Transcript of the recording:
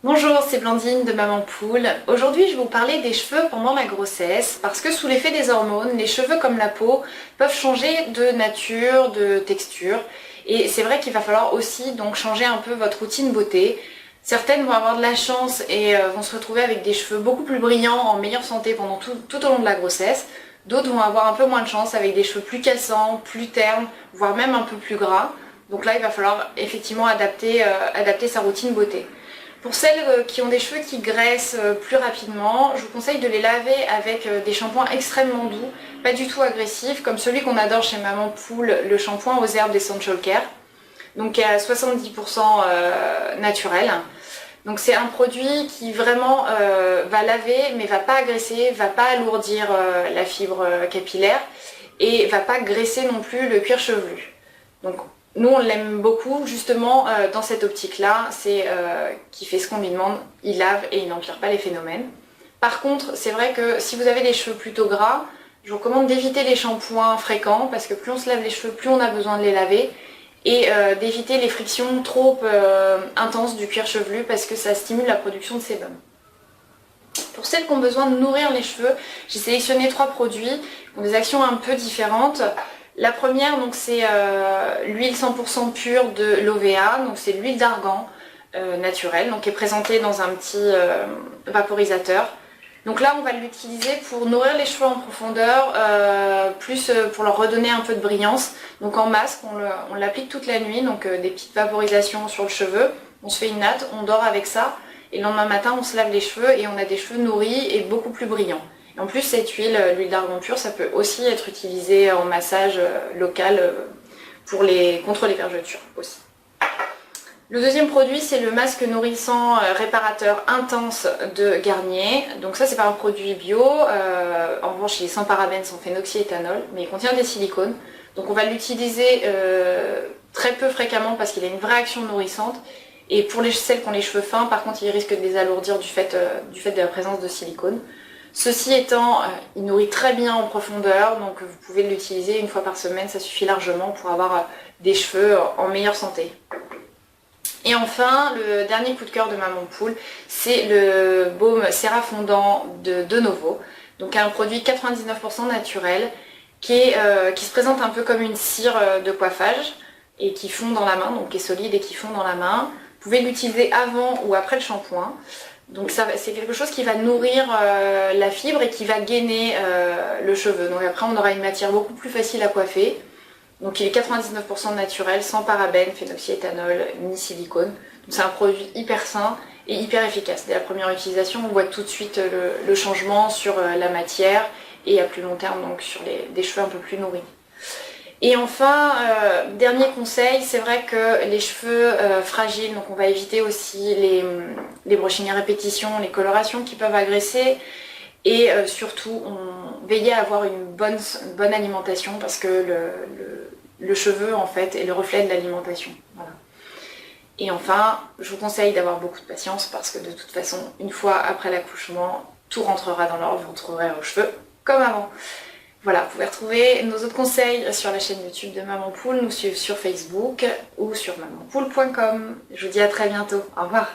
Bonjour, c'est Blandine de Maman Poule. Aujourd'hui, je vais vous parler des cheveux pendant la grossesse parce que sous l'effet des hormones, les cheveux comme la peau peuvent changer de nature, de texture. Et c'est vrai qu'il va falloir aussi donc changer un peu votre routine beauté. Certaines vont avoir de la chance et vont se retrouver avec des cheveux beaucoup plus brillants, en meilleure santé pendant tout au long de la grossesse. D'autres vont avoir un peu moins de chance avec des cheveux plus cassants, plus ternes, voire même un peu plus gras. Donc là, il va falloir effectivement adapter sa routine beauté. Pour celles qui ont des cheveux qui graissent plus rapidement, je vous conseille de les laver avec des shampoings extrêmement doux, pas du tout agressifs, comme celui qu'on adore chez Maman Poule, le shampoing aux herbes d'Essential Care, donc qui est à 70% naturel. Donc c'est un produit qui vraiment va laver, mais va pas agresser, va pas alourdir la fibre capillaire et va pas graisser non plus le cuir chevelu. Donc nous on l'aime beaucoup justement dans cette optique-là, c'est qu'il fait ce qu'on lui demande, il lave et il n'empire pas les phénomènes. Par contre, c'est vrai que si vous avez des cheveux plutôt gras, je vous recommande d'éviter les shampoings fréquents parce que plus on se lave les cheveux, plus on a besoin de les laver et d'éviter les frictions trop intenses du cuir chevelu parce que ça stimule la production de sébum. Pour celles qui ont besoin de nourrir les cheveux, j'ai sélectionné 3 produits qui ont des actions un peu différentes. La première, donc c'est l'huile 100% pure de l'OVA, donc c'est l'huile d'argan naturelle, donc qui est présentée dans un petit vaporisateur. Donc là, on va l'utiliser pour nourrir les cheveux en profondeur, plus pour leur redonner un peu de brillance. Donc en masque, on l'applique toute la nuit, donc des petites vaporisations sur le cheveu. On se fait une natte, on dort avec ça, et le lendemain matin, on se lave les cheveux et on a des cheveux nourris et beaucoup plus brillants. Et en plus, cette huile, l'huile d'argan pure, ça peut aussi être utilisé en massage local contre les vergetures aussi. Le deuxième produit, c'est le masque nourrissant réparateur intense de Garnier. Donc ça, c'est pas un produit bio. En revanche, il est sans parabènes, sans phénoxyéthanol, mais il contient des silicones. Donc on va l'utiliser très peu fréquemment parce qu'il a une vraie action nourrissante. Et pour celles qui ont les cheveux fins, par contre, il risque de les alourdir du fait de la présence de silicone. Ceci étant, il nourrit très bien en profondeur, donc vous pouvez l'utiliser une fois par semaine, ça suffit largement pour avoir des cheveux en meilleure santé. Et enfin, le dernier coup de cœur de Maman Poule, c'est le baume Cera Fondant de Denovo. Donc un produit 99% naturel qui se présente un peu comme une cire de coiffage et qui fond dans la main, donc qui est solide et qui fond dans la main. Vous pouvez l'utiliser avant ou après le shampoing. Donc c'est quelque chose qui va nourrir la fibre et qui va gainer le cheveu. Donc après on aura une matière beaucoup plus facile à coiffer. Donc il est 99% naturel, sans parabènes, phénoxyéthanol, ni silicone. Donc c'est un produit hyper sain et hyper efficace. Dès la première utilisation, on voit tout de suite le changement sur la matière et à plus long terme donc sur des cheveux un peu plus nourris. Et enfin, dernier conseil, c'est vrai que les cheveux fragiles, donc on va éviter aussi les brushings à répétition, les colorations qui peuvent agresser et surtout veiller à avoir une bonne alimentation parce que le cheveu en fait est le reflet de l'alimentation. Voilà. Et enfin, je vous conseille d'avoir beaucoup de patience parce que de toute façon, une fois après l'accouchement, tout rentrera dans l'ordre, vous retrouverez vos cheveux comme avant. Voilà, vous pouvez retrouver nos autres conseils sur la chaîne YouTube de Maman Poule, nous suivre sur Facebook ou sur mamanpoule.com. Je vous dis à très bientôt. Au revoir.